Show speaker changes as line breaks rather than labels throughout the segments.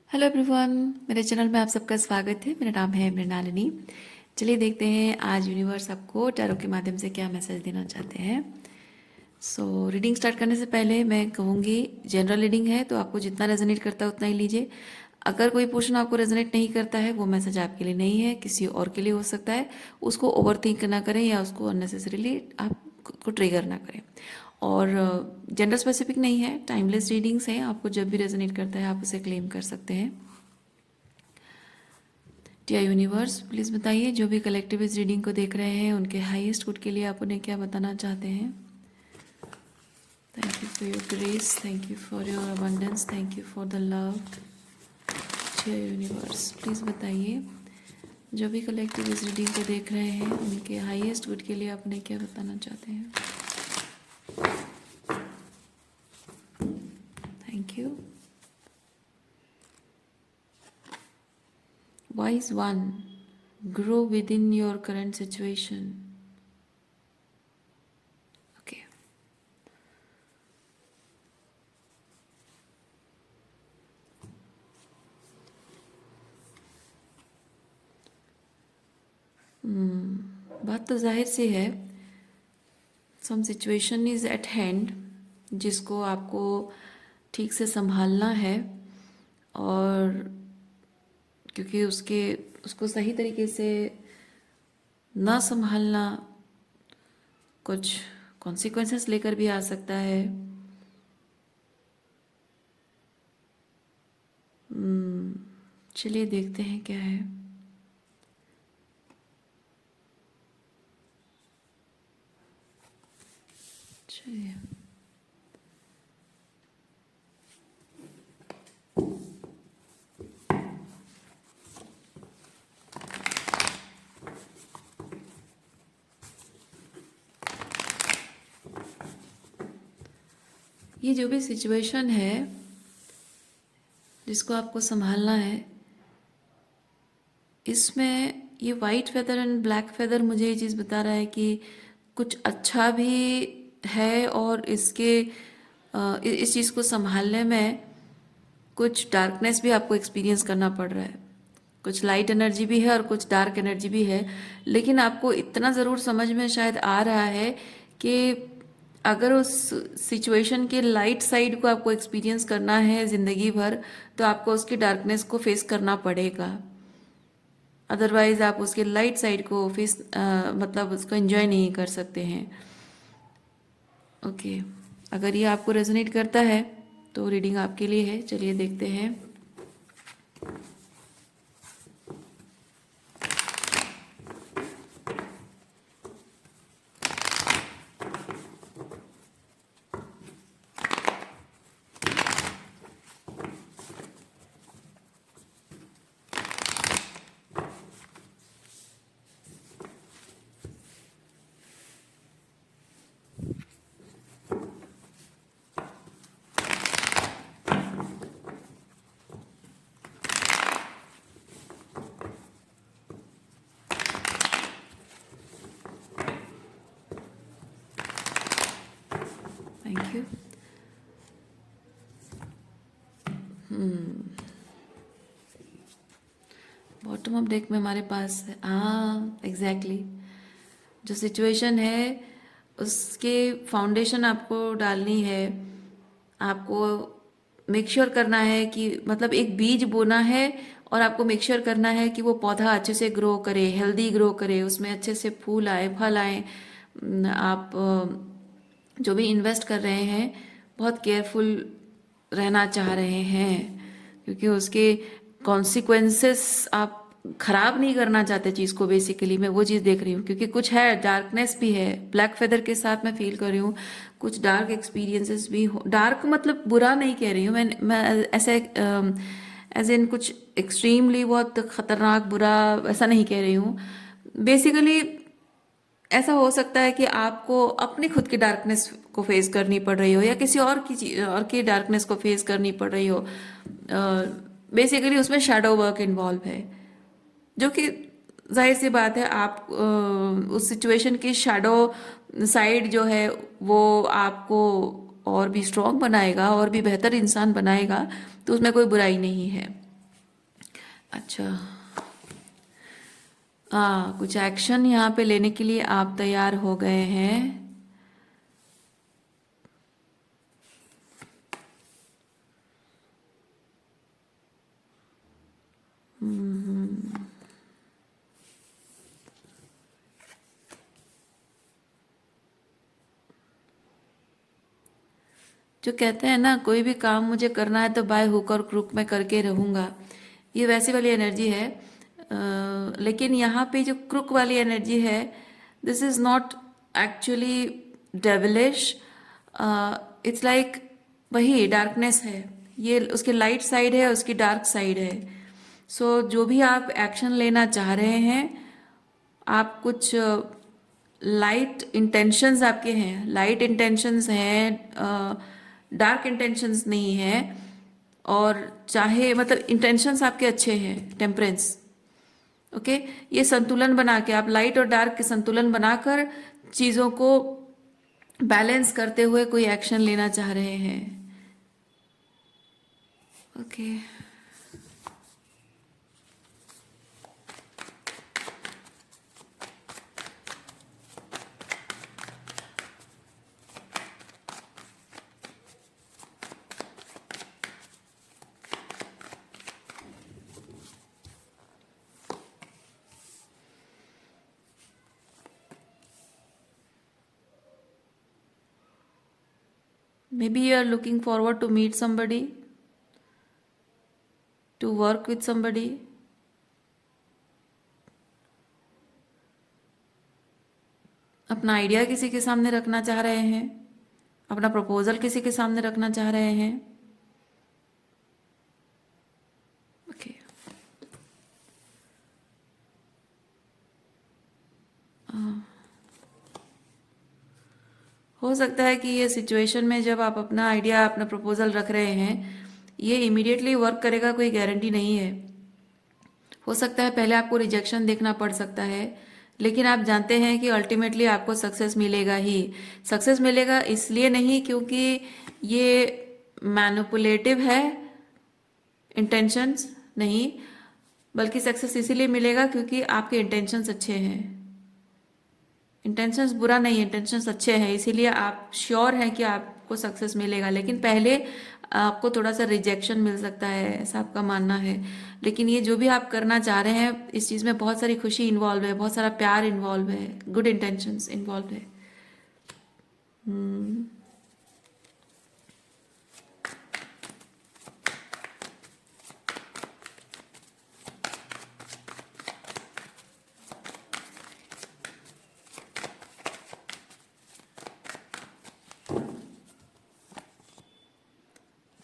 Hello everyone, मेरे channel में आप सबका स्वागत है। मेरा नाम है मृणालिनी। चलिए देखते हैं आज यूनिवर्स आपको टैरो के माध्यम से क्या मैसेज देना चाहते हैं। रीडिंग स्टार्ट करने से पहले मैं कहूँगी, जनरल रीडिंग है तो आपको जितना रेजोनेट करता है उतना ही लीजिए। अगर कोई पोर्शन आपको रेजोनेट नहीं करता है, वो मैसेज आपके लिए नहीं है, किसी और के लिए हो सकता है। उसको ओवर थिंक ना करें या उसको अननेसेसरीली आप खुद को ट्रिगर ना करें। और जेंडर स्पेसिफिक नहीं है, टाइमलेस रीडिंग्स हैं। आपको जब भी रेजोनेट करता है आप उसे क्लेम कर सकते हैं। डियर यूनिवर्स, प्लीज़ बताइए जो भी कलेक्टिव इस रीडिंग को देख रहे हैं उनके हाईएस्ट गुड के लिए आप उन्हें क्या बताना चाहते हैं। Thank you for your grace, thank you for your abundance, thank you for the love. Dear universe, please बताइए जो भी कलेक्टिव इस रीडिंग को देख रहे हैं उनके हाईएस्ट गुड के लिए आप उन्हें क्या बताना चाहते हैं। Thank you. Wise one, grow within your current situation. Okay. बात तो जाहिर सी है, some situation is at hand जिसको आपको ठीक से संभालना है, और क्योंकि उसको सही तरीके से ना संभालना कुछ कॉन्सिक्वेंसेस लेकर भी आ सकता है। चलिए देखते हैं क्या है। चलिए, ये जो भी सिचुएशन है जिसको आपको संभालना है, इसमें ये white feather and black feather मुझे ये चीज़ बता रहा है कि कुछ अच्छा भी है, और इस चीज़ को संभालने में कुछ डार्कनेस भी आपको एक्सपीरियंस करना पड़ रहा है। कुछ लाइट एनर्जी भी है और कुछ डार्क एनर्जी भी है, लेकिन आपको इतना ज़रूर समझ में शायद आ रहा है कि अगर उस सिचुएशन के लाइट साइड को आपको एक्सपीरियंस करना है ज़िंदगी भर, तो आपको उसकी डार्कनेस को फेस करना पड़ेगा। अदरवाइज आप उसके लाइट साइड को मतलब उसको एंजॉय नहीं कर सकते हैं। ओके, अगर ये आपको रेजोनेट करता है तो रीडिंग आपके लिए है। चलिए देखते हैं। Thank you. Bottom up deck में हमारे पास है, हाँ एग्जैक्टली, जो सिचुएशन है उसके फाउंडेशन आपको डालनी है। आपको मेक श्योर करना है कि मतलब एक बीज बोना है, और आपको मेक श्योर करना है कि वो पौधा अच्छे से ग्रो करे, हेल्दी ग्रो करे, उसमें अच्छे से फूल आए, फल आए। आप जो भी इन्वेस्ट कर रहे हैं बहुत केयरफुल रहना चाह रहे हैं, क्योंकि उसके कॉन्सिक्वेंसेस आप खराब नहीं करना चाहते चीज़ को। बेसिकली मैं वो चीज़ देख रही हूँ, क्योंकि कुछ है, डार्कनेस भी है ब्लैक फेदर के साथ मैं फील कर रही हूँ। कुछ डार्क एक्सपीरियंसेस भी हो, डार्क मतलब बुरा नहीं कह रही हूँ मैं ऐसे एज इन कुछ एक्सट्रीमली बहुत खतरनाक बुरा ऐसा नहीं कह रही हूँ। बेसिकली ऐसा हो सकता है कि आपको अपनी खुद की डार्कनेस को फेस करनी पड़ रही हो, या किसी और की चीज और की डार्कनेस को फेस करनी पड़ रही हो। बेसिकली उसमें शैडो वर्क इन्वॉल्व है, जो कि जाहिर सी बात है, आप उस सिचुएशन की शैडो साइड जो है वो आपको और भी स्ट्रॉन्ग बनाएगा और भी बेहतर इंसान बनाएगा, तो उसमें कोई बुराई नहीं है। अच्छा, कुछ एक्शन यहाँ पे लेने के लिए आप तैयार हो गए हैं। जो कहते हैं ना, कोई भी काम मुझे करना है तो बाय हुक और क्रुक मैं करके रहूँगा, ये वैसी वाली एनर्जी है। लेकिन यहाँ पे जो क्रुक वाली एनर्जी है, this is not actually devilish, it's like वही डार्कनेस है। ये उसकी लाइट साइड है, उसकी डार्क साइड है। सो जो भी आप एक्शन लेना चाह रहे हैं, आप कुछ लाइट इंटेंशंस आपके हैं, लाइट इंटेंशंस हैं, डार्क इंटेंशंस नहीं है। और चाहे मतलब इंटेंशंस आपके अच्छे हैं, टेम्परेंस। ओके, ये संतुलन बना के आप लाइट और डार्क के संतुलन बनाकर चीज़ों को बैलेंस करते हुए कोई एक्शन लेना चाह रहे हैं। Okay, maybe you are looking forward to meet somebody, to work with somebody. अपना आइडिया किसी के सामने रखना चाह रहे हैं, अपना प्रपोजल किसी के सामने रखना चाह रहे हैं। ओके, हो सकता है कि ये सिचुएशन में जब आप अपना आइडिया, अपना प्रपोजल रख रहे हैं, ये इमीडिएटली वर्क करेगा, कोई गारंटी नहीं है। हो सकता है पहले आपको रिजेक्शन देखना पड़ सकता है, लेकिन आप जानते हैं कि अल्टीमेटली आपको सक्सेस मिलेगा ही। सक्सेस मिलेगा इसलिए नहीं क्योंकि ये मैनिपुलेटिव है, इंटेंशंस नहीं, बल्कि सक्सेस इसीलिए मिलेगा क्योंकि आपके इंटेंशंस अच्छे हैं। इंटेंशंस बुरा नहीं है, इंटेंशंस अच्छे हैं, इसीलिए आप श्योर हैं कि आपको सक्सेस मिलेगा। लेकिन पहले आपको थोड़ा सा रिजेक्शन मिल सकता है, ऐसा आपका मानना है। लेकिन ये जो भी आप करना चाह रहे हैं, इस चीज़ में बहुत सारी खुशी इन्वॉल्व है, बहुत सारा प्यार इन्वॉल्व है, गुड इंटेंशंस इन्वॉल्व है।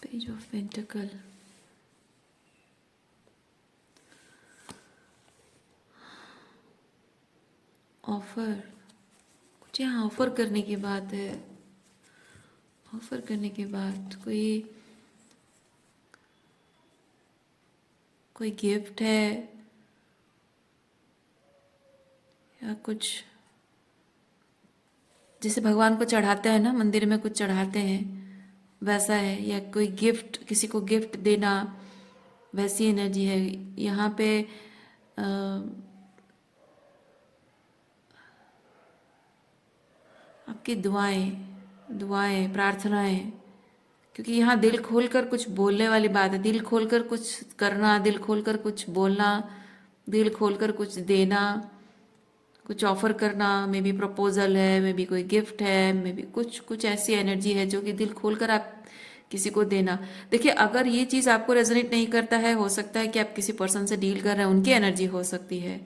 पेज ऑफ पेंटिकल, ऑफर, कुछ यहाँ ऑफर करने की बात है। ऑफर करने के बाद कोई गिफ्ट है या कुछ, जैसे भगवान को चढ़ाते हैं ना, मंदिर में कुछ चढ़ाते हैं, वैसा है। या कोई गिफ्ट, किसी को गिफ्ट देना, वैसी एनर्जी है यहाँ पे। अ, आपकी दुआएं, दुआएं, प्रार्थनाएं, क्योंकि यहाँ दिल खोलकर कुछ बोलने वाली बात है। दिल खोलकर कुछ करना, दिल खोलकर कुछ बोलना, दिल खोलकर कुछ देना, कुछ ऑफर करना। मे बी प्रपोजल है, मे बी कोई गिफ्ट है, मे बी कुछ कुछ ऐसी एनर्जी है जो कि दिल खोलकर आप किसी को देना। देखिए, अगर ये चीज़ आपको रेजोनेट नहीं करता है, हो सकता है कि आप किसी पर्सन से डील कर रहे हैं, उनकी एनर्जी हो सकती है।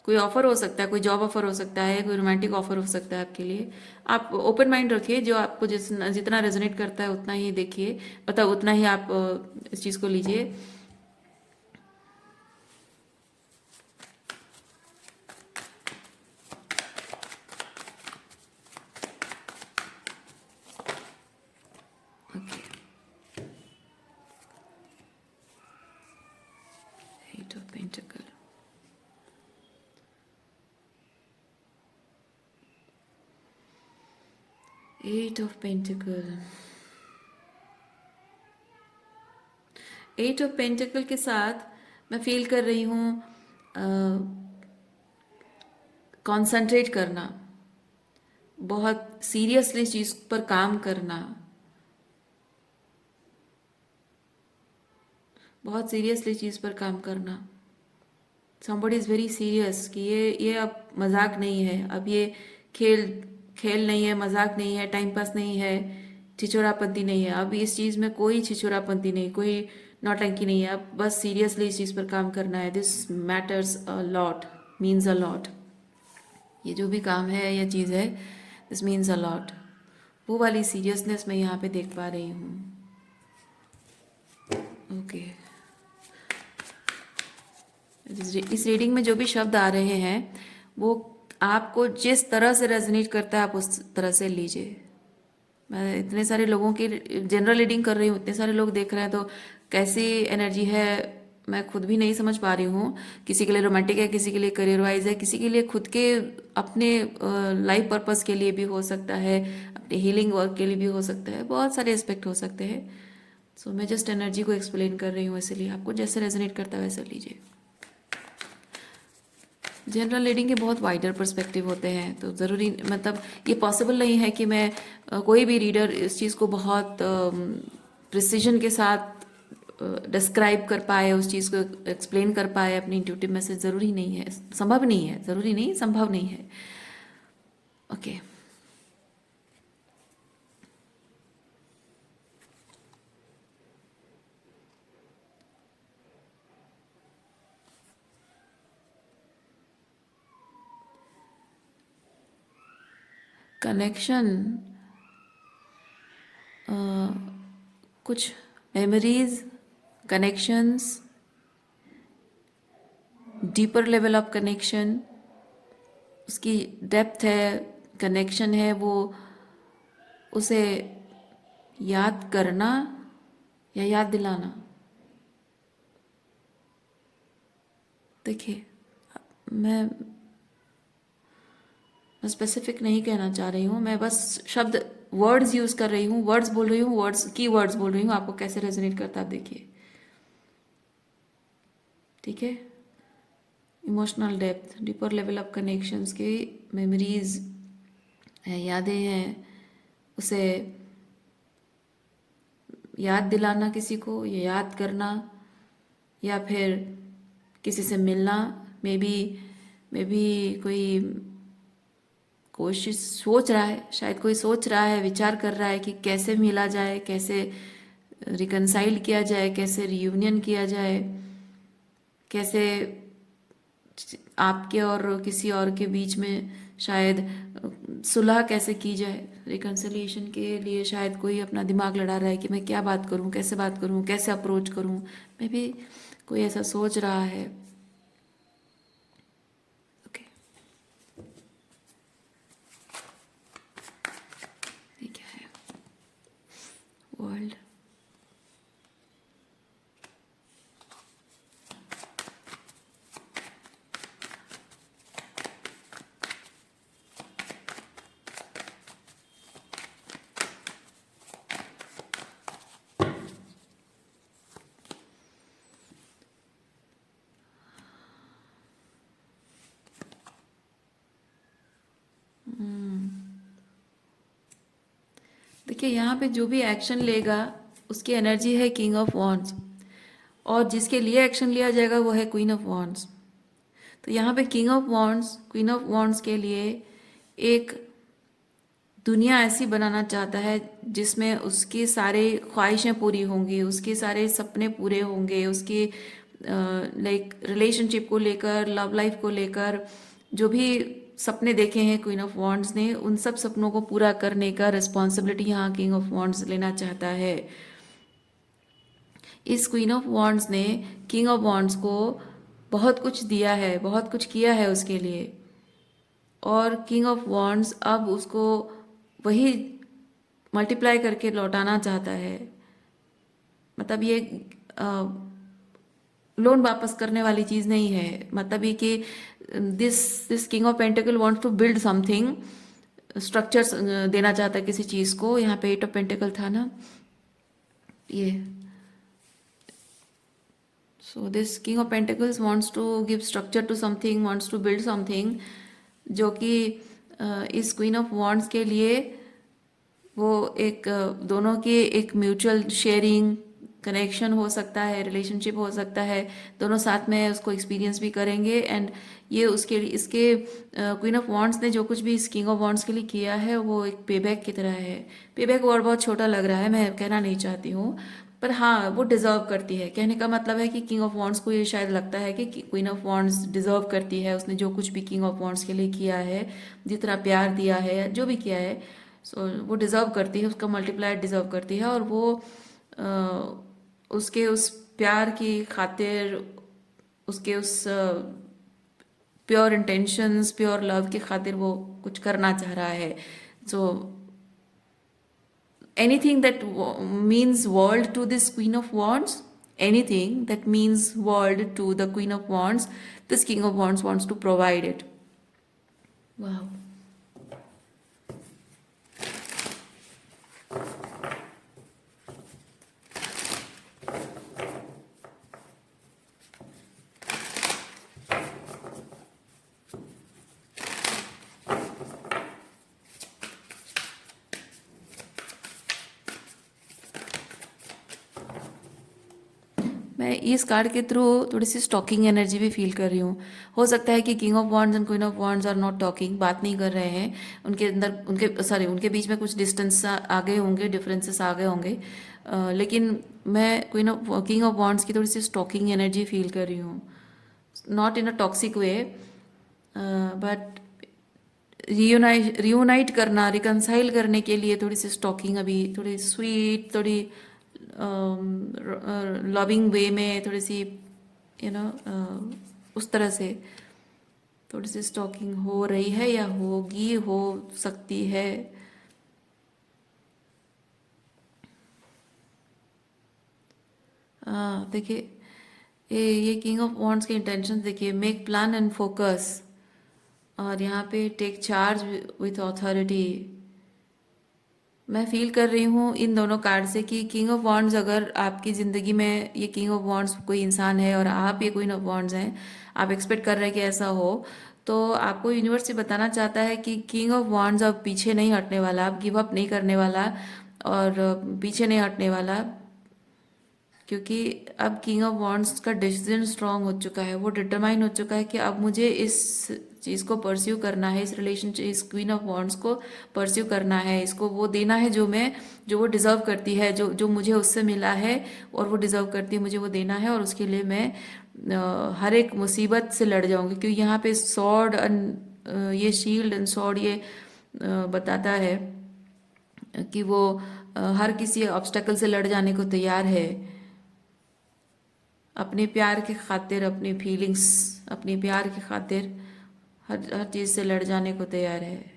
कोई ऑफर हो सकता है, कोई जॉब ऑफर हो सकता है, कोई रोमांटिक ऑफर हो सकता है आपके लिए। आप ओपन माइंड रखिए, जो आपको जितना रेजोनेट करता है उतना ही देखिए, मतलब उतना ही आप इस चीज़ को लीजिए। Okay, eight of pentacle, eight of pentacle, eight of pentacle के साथ मैं फील कर रही हूँ कंसंट्रेट करना, बहुत सीरियसली चीज़ पर काम करना, बहुत सीरियसली चीज़ पर काम करना। समबडी इज़ वेरी सीरियस कि ये अब मजाक नहीं है, अब ये खेल खेल नहीं है, मजाक नहीं है, टाइम पास नहीं है, छिछोरापंती नहीं है। अब इस चीज़ में कोई छिछोरापंती नहीं, कोई नौटंकी नहीं है। अब बस सीरियसली इस चीज़ पर काम करना है। This matters a lot, means a lot. ये जो भी काम है या चीज़ है, दिस मीन्स अ लॉट। वो वाली सीरियसनेस मैं यहाँ पे देख पा रही हूँ। ओके, इस रीडिंग में जो भी शब्द आ रहे हैं वो आपको जिस तरह से रेजोनेट करता है आप उस तरह से लीजिए। मैं इतने सारे लोगों की जनरल रीडिंग कर रही हूँ, इतने सारे लोग देख रहे हैं, तो कैसी एनर्जी है मैं खुद भी नहीं समझ पा रही हूँ। किसी के लिए रोमांटिक है, किसी के लिए करियर वाइज है, किसी के लिए खुद के अपने लाइफ पर्पस के लिए भी हो सकता है, अपने हीलिंग वर्क के लिए भी हो सकता है, बहुत सारे एस्पेक्ट हो सकते हैं। सो मैं जस्ट एनर्जी को एक्सप्लेन कर रही हूँ, इसलिए आपको जैसे रेजोनेट करता है वैसे लीजिए। जनरल रीडिंग के बहुत वाइडर पर्सपेक्टिव होते हैं, तो ज़रूरी मतलब ये पॉसिबल नहीं है कि मैं कोई भी रीडर इस चीज़ को बहुत प्रिसीजन के साथ डिस्क्राइब कर पाए, उस चीज़ को एक्सप्लेन कर पाए अपनी इंट्यूटिव मैसेज। ज़रूरी नहीं है, संभव नहीं है, ज़रूरी नहीं, संभव नहीं है। ओके, कनेक्शन, कुछ memories, connections, deeper level of connection, उसकी डेप्थ है, कनेक्शन है, वो उसे याद करना या याद दिलाना। देखिए, मैं स्पेसिफिक नहीं कहना चाह रही हूँ, मैं बस शब्द वर्ड्स यूज़ कर रही हूँ, वर्ड्स बोल रही हूँ, वर्ड्स की वर्ड्स बोल रही हूँ, आपको कैसे रेजोनेट करता है आप देखिए। ठीक है, emotional depth, deeper level of connections की मेमोरीज हैं, यादें हैं, उसे याद दिलाना किसी को, या याद करना, या फिर किसी से मिलना। मे बी कोई कोशिश सोच रहा है, शायद कोई सोच रहा है, विचार कर रहा है कि कैसे मिला जाए, कैसे रिकनसाइल किया जाए, कैसे रियूनियन किया जाए, कैसे आपके और किसी और के बीच में शायद सुलह कैसे की जाए। रिकन्सिलिएशन के लिए शायद कोई अपना दिमाग लड़ा रहा है कि मैं क्या बात करूं, कैसे बात करूं, कैसे अप्रोच करूं। मे बी कोई ऐसा सोच रहा है। ओके, ये क्या है? वर्ल्ड, देखिए यहाँ पे जो भी एक्शन लेगा उसकी एनर्जी है किंग ऑफ वॉन्ड्स, और जिसके लिए एक्शन लिया जाएगा वो है क्वीन ऑफ वॉन्ड्स। तो यहाँ पे king of wands, queen of wands के लिए एक दुनिया ऐसी बनाना चाहता है जिसमें उसकी सारी ख्वाहिशें पूरी होंगी, उसके सारे सपने पूरे होंगे, उसकी लाइक रिलेशनशिप को लेकर, लव लाइफ को लेकर जो भी सपने देखे हैं क्वीन ऑफ वॉन्ड्स ने, उन सब सपनों को पूरा करने का रिस्पॉन्सिबिलिटी यहाँ किंग ऑफ वॉन्ड्स लेना चाहता है। इस क्वीन ऑफ वॉन्ड्स ने किंग ऑफ वॉन्ड्स को बहुत कुछ दिया है, बहुत कुछ किया है उसके लिए, और किंग ऑफ वॉन्ड्स अब उसको वही मल्टीप्लाई करके लौटाना चाहता है। मतलब ये लोन वापस करने वाली चीज़ नहीं है। मतलब ये कि this this king of pentacle wants to build something, structures देना चाहता है किसी चीज़ को। यहाँ पे एट ऑफ पेंटिकल था ना ये, so this king of pentacles wants to give structure to something, wants to build something, जो कि इस क्वीन ऑफ वॉन्ड्स के लिए वो एक दोनों की एक म्यूचुअल शेयरिंग कनेक्शन हो सकता है, रिलेशनशिप हो सकता है, दोनों साथ में उसको एक्सपीरियंस भी करेंगे। एंड ये उसके लिए इसके क्वीन ऑफ वॉन्ड्स ने जो कुछ भी इस किंग ऑफ वॉन्ड्स के लिए किया है वो एक पेबैक की तरह है। पेबैक वर्ड बहुत छोटा लग रहा है, मैं कहना नहीं चाहती हूँ, पर हाँ वो डिजर्व करती है। कहने का मतलब है कि किंग ऑफ वॉन्ड्स को ये शायद लगता है कि क्वीन ऑफ वॉन्ड्स डिजर्व करती है, उसने जो कुछ भी किंग ऑफ वॉन्ड्स के लिए किया है, जितना प्यार दिया है या जो भी किया है, सो वो डिज़र्व करती है, उसका मल्टीप्लाइड डिज़र्व करती है। और वो उसके उस प्यार की खातिर, उसके उस प्योर इंटेंशंस, प्योर लव की खातिर वो कुछ करना चाह रहा है। सो anything that means world to this queen of wands, anything that means world to the queen of wands, this king of wands wants to provide it. Wow. मैं इस कार्ड के थ्रू थोड़ी सी स्टॉकिंग एनर्जी भी feel कर रही हूँ। हो सकता है कि king of wands and queen of wands are not talking, बात नहीं कर रहे हैं, उनके अंदर उनके बीच में कुछ डिस्टेंस आ गए होंगे, डिफरेंसेस आ गए होंगे। लेकिन मैं किंग ऑफ वॉन्ड्स की थोड़ी सी स्टॉकिंग एनर्जी फील कर रही हूँ, not in a toxic way, but reunite करना, रिकनसाइल करने के लिए थोड़ी सी स्टॉकिंग, अभी थोड़ी स्वीट, थोड़ी लविंग वे में, थोड़ी सी उस तरह से थोड़ी सी स्टॉकिंग हो रही है या होगी, हो सकती है। देखिए ये किंग ऑफ वॉन्ड्स के इंटेंशन देखिए, मेक प्लान एंड फोकस, और यहाँ पे टेक चार्ज विथ ऑथोरिटी। मैं फील कर रही हूँ इन दोनों कार्ड से कि किंग ऑफ वॉन्ड्स, अगर आपकी ज़िंदगी में ये किंग ऑफ वॉन्ड्स कोई इंसान है और आप ये क्वीन ऑफ वॉन्ड्स हैं, आप एक्सपेक्ट कर रहे हैं कि ऐसा हो, तो आपको यूनिवर्स से बताना चाहता है कि किंग ऑफ वॉन्ड्स अब पीछे नहीं हटने वाला, अब गिव अप नहीं करने वाला और पीछे नहीं हटने वाला, क्योंकि अब किंग ऑफ वॉन्ड्स का डिसीजन स्ट्रांग हो चुका है, वो डिटरमाइन हो चुका है कि अब मुझे इस चीज़ को परस्यू करना है, इस रिलेशनशिप, इस क्वीन ऑफ वॉन्ड्स को परस्यू करना है, इसको वो देना है जो वो डिज़र्व करती है, जो मुझे उससे मिला है और वो डिज़र्व करती है, मुझे वो देना है। और उसके लिए मैं हर एक मुसीबत से लड़ जाऊंगी, क्योंकि यहाँ पे सॉर्ड, ये शील्ड एंड सॉर्ड ये बताता है कि वो हर किसी ऑब्स्टेकल से लड़ जाने को तैयार है, अपने प्यार के खातिर, अपनी फीलिंग्स, अपनी प्यार के खातिर हर चीज़ से लड़ जाने को तैयार है।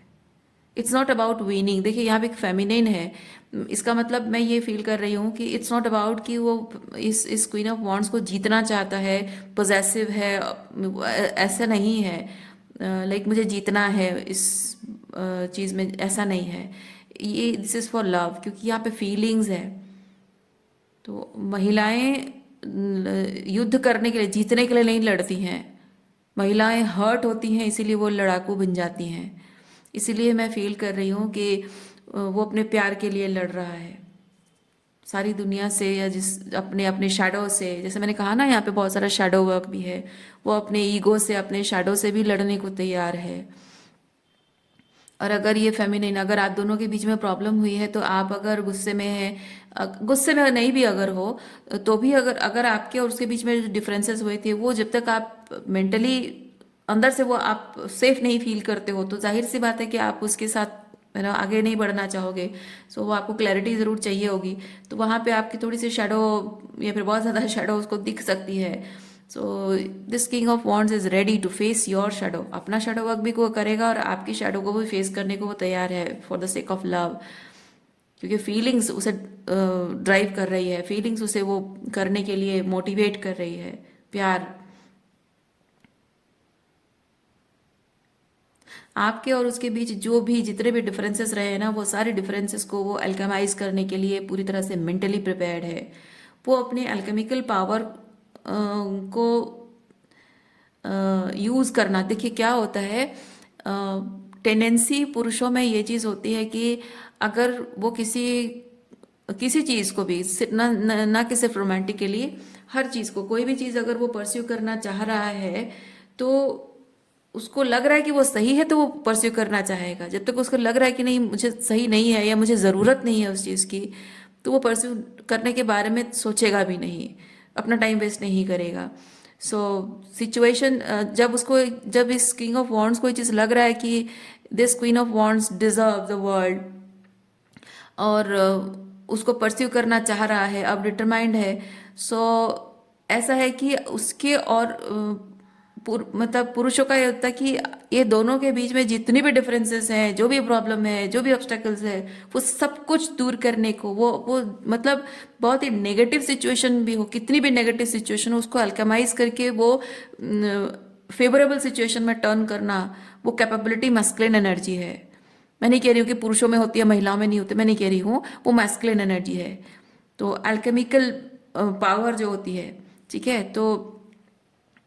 It's not about winning. देखिए यहाँ पे एक फेमिनिन है, इसका मतलब मैं ये फील कर रही हूँ कि इट्स नॉट अबाउट कि वो इस क्वीन ऑफ वॉन्ड्स को जीतना चाहता है, पोजेसिव है, ऐसा नहीं है। लाइक मुझे जीतना है इस चीज़ में, ऐसा नहीं है। ये दिस इज़ फॉर लव, क्योंकि यहाँ पे फीलिंग्स है। तो महिलाएं युद्ध करने के लिए, जीतने के लिए नहीं लड़ती हैं, महिलाएं हर्ट होती हैं, इसीलिए वो लड़ाकू बन जाती हैं। इसीलिए मैं फील कर रही हूँ कि वो अपने प्यार के लिए लड़ रहा है, सारी दुनिया से, या जिस अपने अपने शैडो से, जैसे मैंने कहा ना यहाँ पे बहुत सारा शैडो वर्क भी है, वो अपने ईगो से, अपने शैडो से भी लड़ने को तैयार है। और अगर ये फेमिनिन, अगर आप दोनों के बीच में प्रॉब्लम हुई है, तो आप अगर गुस्से में हैं, गुस्से में नहीं भी अगर हो, तो भी अगर अगर आपके और उसके बीच में जो डिफरेंसेस हुए थे, वो जब तक आप मेंटली अंदर से वो आप सेफ नहीं फील करते हो, तो जाहिर सी बात है कि आप उसके साथ आगे नहीं बढ़ना चाहोगे। सो वो आपको क्लैरिटी ज़रूर चाहिए होगी, तो वहाँ पे आपकी थोड़ी सी शेडो या फिर बहुत ज़्यादा शेडो उसको दिख सकती है। So this king of wands is ready to face your shadow, अपना शेडो वर्क भी वो करेगा और आपकी शेडो को भी फेस करने को वो तैयार है, for the sake of love. क्योंकि फीलिंग्स उसे ड्राइव कर रही है, फीलिंग्स उसे वो करने के लिए मोटिवेट कर रही है, प्यार। आपके और उसके बीच जो भी जितने भी डिफरेंसेस रहे हैं ना, वो सारे डिफरेंसेस को वो अल्केमाइज करने के लिए पूरी तरह से मेंटली प्रिपेयर्ड है। वो अपने अल्केमिकल पावर को यूज़ करना। देखिए क्या होता है, टेंडेंसी पुरुषों में ये चीज़ होती है कि अगर वो किसी किसी चीज़ को भी ना ना, ना कि सिर्फ रोमांटिक के लिए, हर चीज़ को, कोई भी चीज़ अगर वो परस्यू करना चाह रहा है तो उसको लग रहा है कि वो सही है तो वो परस्यू करना चाहेगा। जब तक उसको लग रहा है कि नहीं मुझे सही नहीं है या मुझे ज़रूरत नहीं है उस चीज़ की, तो वो परस्यू करने के बारे में सोचेगा भी नहीं, अपना टाइम वेस्ट नहीं करेगा। सो सिचुएशन जब इस किंग ऑफ वॉन्ड्स को ये चीज़ लग रहा है कि this queen of wands deserve the world, और उसको परस्यू करना चाह रहा है, अब डिटरमाइंड है। सो ऐसा है कि उसके और मतलब पुरुषों का ये होता है कि ये दोनों के बीच में जितनी भी डिफरेंसेस हैं, जो भी प्रॉब्लम है, जो भी ऑब्स्टेकल्स है, वो सब कुछ दूर करने को, वो मतलब बहुत ही नेगेटिव सिचुएशन भी हो, कितनी भी नेगेटिव सिचुएशन हो, उसको अल्केमाइज करके वो फेवरेबल सिचुएशन में टर्न करना, वो कैपेबिलिटी मैस्कुलिन एनर्जी है। मैं नहीं कह रही हूँ कि पुरुषों में होती है महिलाओं में नहीं होती, मैं नहीं कह रही हूँ, वो मैस्कुलिन एनर्जी है। तो अल्केमिकल पावर जो होती है, ठीक है, तो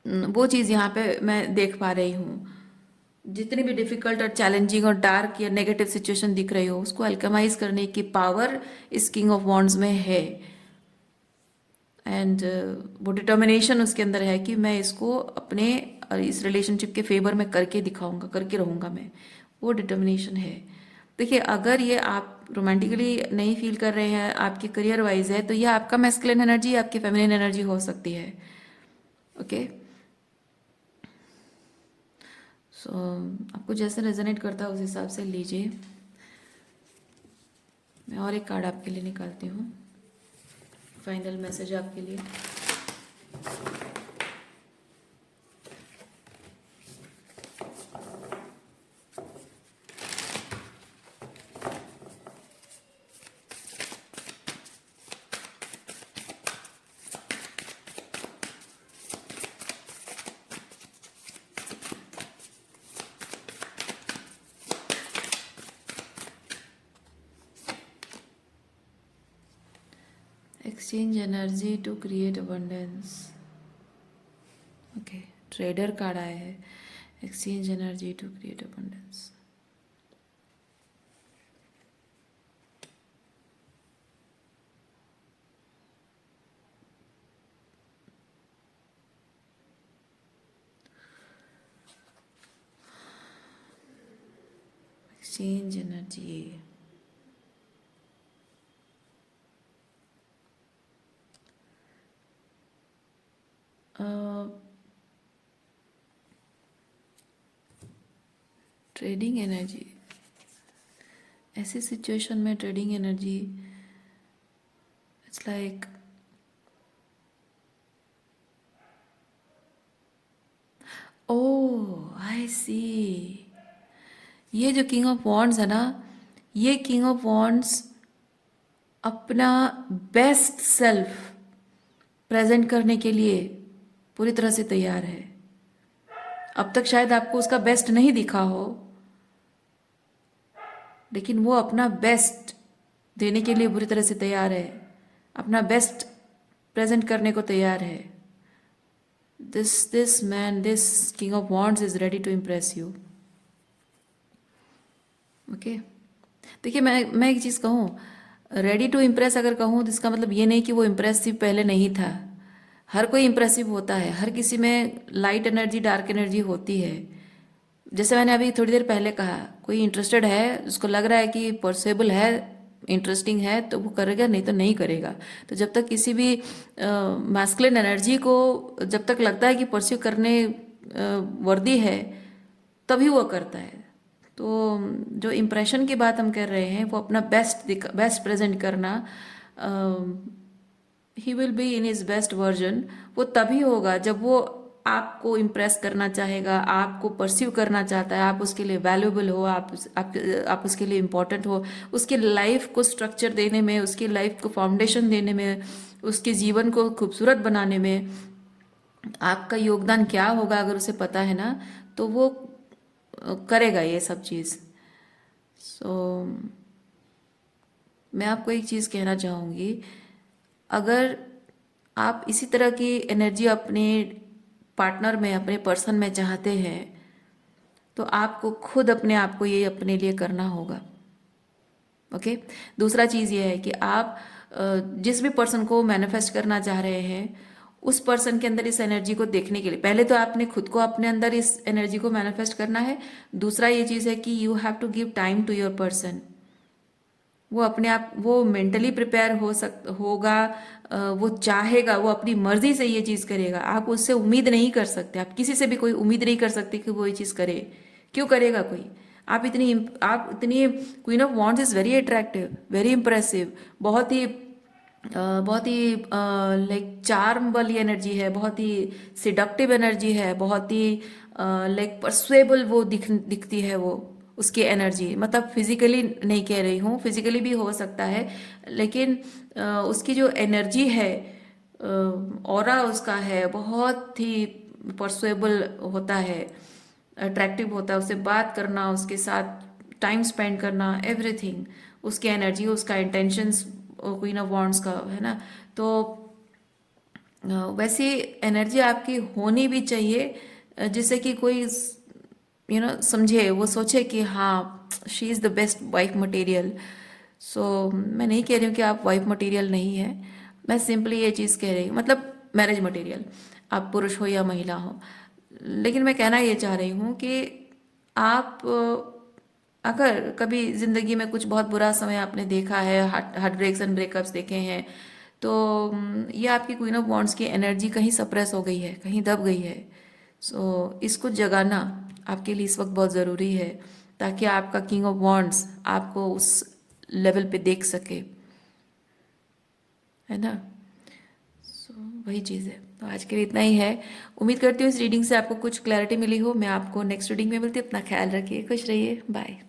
वो चीज़ यहाँ पे मैं देख पा रही हूँ। जितनी भी डिफिकल्ट और चैलेंजिंग और डार्क या नेगेटिव सिचुएशन दिख रही हो, उसको अल्केमाइज करने की पावर इस किंग ऑफ वॉन्ड्स में है। एंड वो डिटर्मिनेशन उसके अंदर है कि मैं इसको अपने इस रिलेशनशिप के फेवर में करके दिखाऊंगा, करके रहूंगा मैं, वो डिटर्मिनेशन है। देखिए अगर ये आप रोमांटिकली नहीं फील कर रहे हैं, आपके करियर वाइज है, तो ये आपका मैस्कुलिन एनर्जी, आपकी फेमिनिन एनर्जी हो सकती है। ओके, सो आपको जैसे रेजोनेट करता है उस हिसाब से लीजिए। मैं और एक कार्ड आपके लिए निकालती हूँ, फाइनल मैसेज आपके लिए। Exchange energy to create abundance. Okay, trader card आया है, exchange energy to create abundance. Exchange energy, trading energy. ऐसी सिचुएशन में trading energy, it's like oh I see, ये जो किंग ऑफ वॉन्ड्स है ना, ये किंग ऑफ वॉन्ड्स अपना बेस्ट सेल्फ प्रेजेंट करने के लिए पूरी तरह से तैयार है। अब तक शायद आपको उसका बेस्ट नहीं दिखा हो, लेकिन वो अपना बेस्ट देने के लिए बुरी तरह से तैयार है, अपना बेस्ट प्रेजेंट करने को तैयार है। This man, this king of wands is ready to impress you. Okay, देखिए मैं एक चीज़ कहूँ, रेडी टू इम्प्रेस अगर कहूँ तो इसका मतलब ये नहीं कि वो इम्प्रेसिव पहले नहीं था। हर कोई इम्प्रेसिव होता है, हर किसी में लाइट एनर्जी डार्क एनर्जी होती है। जैसे मैंने अभी थोड़ी देर पहले कहा, कोई इंटरेस्टेड है, उसको लग रहा है कि पॉसिबल है, इंटरेस्टिंग है, तो वो करेगा, नहीं तो नहीं करेगा। तो जब तक किसी भी मैस्कुलिन एनर्जी को जब तक लगता है कि परस्यू करने वर्दी है, तभी वो करता है। तो जो इम्प्रेशन की बात हम कर रहे हैं, वो अपना बेस्ट प्रेजेंट करना, he will be in his best version. वो तभी होगा जब वो आपको इम्प्रेस करना चाहेगा, आपको परस्यू करना चाहता है, आप उसके लिए वैल्यूबल हो, आप उसके लिए इम्पोर्टेंट हो, उसके लाइफ को स्ट्रक्चर देने में, उसकी लाइफ को फाउंडेशन देने में, उसके जीवन को खूबसूरत बनाने में आपका योगदान क्या होगा अगर उसे पता है ना, तो वो करेगा ये सब चीज़। सो मैं आपको एक चीज़ कहना चाहूँगी, अगर आप इसी तरह की एनर्जी अपने पार्टनर में, अपने पर्सन में चाहते हैं, तो आपको खुद अपने आप को ये अपने लिए करना होगा। ओके। दूसरा चीज़ ये है कि आप जिस भी पर्सन को मैनिफेस्ट करना चाह रहे हैं, उस पर्सन के अंदर इस एनर्जी को देखने के लिए पहले तो आपने खुद को अपने अंदर इस एनर्जी को मैनिफेस्ट करना है। दूसरा ये चीज़ है कि you have to give time to your person. वो अपने आप, वो मेंटली प्रिपेयर होगा, वो चाहेगा, वो अपनी मर्जी से ये चीज़ करेगा। आप उससे उम्मीद नहीं कर सकते, आप किसी से भी कोई उम्मीद नहीं कर सकते कि वो ये चीज़ करे। क्यों करेगा कोई? आप इतनी queen of wands is very attractive, very impressive, बहुत ही लाइक चार्म वाली एनर्जी है, बहुत ही सिडक्टिव एनर्जी है, बहुत ही लाइक परसुएबल वो दिखती है वो, उसकी एनर्जी। मतलब फिजिकली नहीं कह रही हूँ, फिजिकली भी हो सकता है, लेकिन उसकी जो एनर्जी है, ऑरा उसका है, बहुत ही परसुएबल होता है, अट्रैक्टिव होता है। उससे बात करना, उसके साथ टाइम स्पेंड करना, एवरीथिंग, उसकी एनर्जी, उसका इंटेंशंस क्वीन ऑफ वॉन्ड्स का है ना। तो वैसी एनर्जी आपकी होनी भी चाहिए, जिससे कि कोई समझे, वो सोचे कि हाँ she is the best wife material. So मैं नहीं कह रही हूँ कि आप वाइफ मटेरियल नहीं है, मैं सिंपली ये चीज़ कह रही हूँ, मतलब मैरिज मटेरियल, आप पुरुष हो या महिला हो। लेकिन मैं कहना ये चाह रही हूँ कि आप अगर कभी ज़िंदगी में कुछ बहुत बुरा समय आपने देखा है, हार्ट ब्रेक्स एंड ब्रेकअप्स देखे हैं, तो ये आपकी क्वीन ऑफ वॉन्ड्स की एनर्जी कहीं सप्रेस हो गई है, कहीं दब गई है। सो इसको जगाना आपके लिए इस वक्त बहुत ज़रूरी है, ताकि आपका किंग ऑफ वॉन्ड्स आपको उस लेवल पे देख सके, है ना। सो वही चीज़ है। तो आज के लिए इतना ही है। उम्मीद करती हूँ इस रीडिंग से आपको कुछ क्लैरिटी मिली हो। मैं आपको नेक्स्ट रीडिंग में मिलती हूँ। अपना ख्याल रखिए, खुश रहिए, बाय।